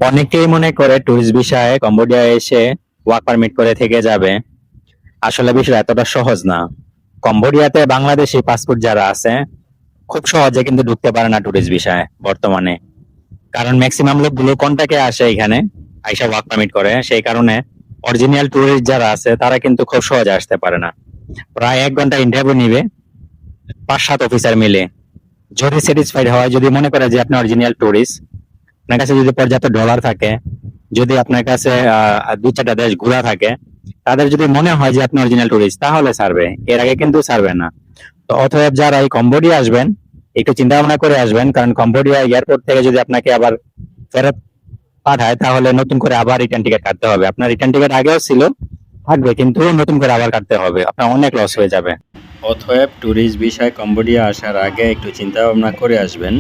অনেকেই মনে করে ট্যুরিস্ট ভিসায় কম্বোডিয়া এসে ওয়ার্ক পারমিট করে থেকে যাবে। আসলে বিষয়টা এতটা সহজ না। কম্বোডিয়াতে বাংলাদেশি পাসপোর্ট যারা আছে খুব সহজে কিন্তু ঢুকতে পারে না ট্যুরিস্ট ভিসায় বর্তমানে। কারণ ম্যাক্সিমাম লোকগুলো কন্টাক্টে আসে এখানে, আইসা ওয়ার্ক পারমিট করে। সেই কারণে অরিজিনাল ট্যুরিস্ট যারা আছে তারা কিন্তু খুব সহজে আসতে পারে না। প্রায় 1 ঘন্টা ইন্টারভিউ নিবে 5-7 অফিসার মিলে। যদি স্যাটিসফাইড হয়, যদি মনে করে যে আপনি অরিজিনাল ট্যুরিস্ট, আপনার কাছে যদি পর্যাপ্ত ডলার থাকে, যদি আপনার কাছে 2-4টা দেশ ঘোরা থাকে, তাদের যদি মনে হয় যে আপনি অরিজিনাল ট্যুরিস্ট, তাহলে ছাড়বে। এর আগে কিন্তু ছাড়বে না। তো অতএব যারা এই কম্বোডিয়া আসবেন, একটু চিন্তা ভাবনা করে আসবেন। কারণ কম্বোডিয়া এয়ারপোর্ট থেকে যদি আপনাকে আবার ফেরত পাঠায়, তাহলে নতুন করে আবার রিটার্ন টিকিট কাটতে হবে। আপনার রিটার্ন টিকিট আগেও ছিল, থাকবে, কিন্তু নতুন করে আবার কাটতে হবে। আপনার অনেক লস হয়ে যাবে। অতএব ট্যুরিস্ট ভিসায় কম্বোডিয়া আসার আগে একটু চিন্তা ভাবনা করে আসবেন।